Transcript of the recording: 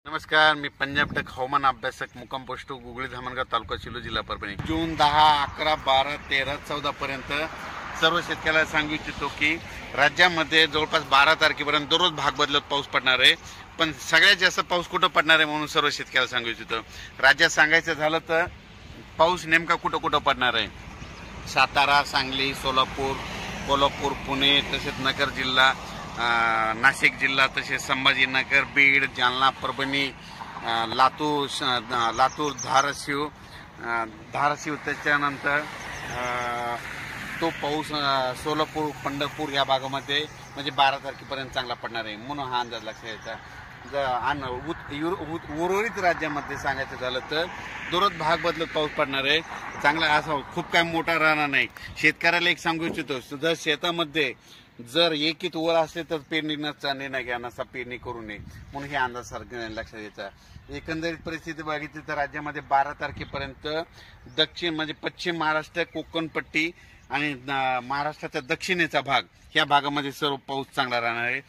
नमस्कार, मी पंजाब टेक हवामान अभ्यासक मुक्काम पोस्ट गुगळी धामणगाव तालुका शिलो जिल्हा परभणी। जून 10, 11, 12, 13, 14 पर्यंत सर्व शेतकऱ्याला सांगू इच्छितो की राज्यामध्ये जवळपास 12 तारखेपर्यंत दररोज भाग बदलत पाऊस पडणार आहे। पण सगळ्यात जास्त पाऊस कुठं पडणार आहे म्हणून सर्व शेतकऱ्याला सांगू इच्छितो। राज्यात सांगायचं झालं तर पाऊस नेमका कुठं कुठं पडणार आहे, सातारा, सांगली, सोलापूर, कोल्हापूर, पुणे, तसेच नगर जिल्हा, नाशिक जिल्हा, तसेच संभाजीनगर, बीड, जालना, परभणी, लातूर, धाराशिव त्याच्यानंतर तो पाऊस सोलापूर, पंढरपूर या भागामध्ये म्हणजे 12 तारखेपर्यंत चांगला पडणार आहे म्हणून हा अंदाज लक्षात घ्यायचा। उर्वरित राज्यामध्ये सांगायचं झालं तर दररोज भाग बदलत पाऊस पडणार आहे। चांगला असा खूप काय मोठा राहणार नाही। शेतकऱ्याला एक सांगू इच्छितो, जर शेतामध्ये जर एकीत वर असले तर पेरणीचा निर्णय घ्या, नसा पेरणी करू नये म्हणून हे अंदाज सारखं लक्षात घ्यायचा। एकंदरीत परिस्थिती बघितली तर राज्यामध्ये 12 तारखेपर्यंत दक्षिण म्हणजे पश्चिम महाराष्ट्र, कोकणपट्टी आणि महाराष्ट्राच्या दक्षिणेचा भाग या भागामध्ये सर्व पाऊस चांगला राहणार आहे।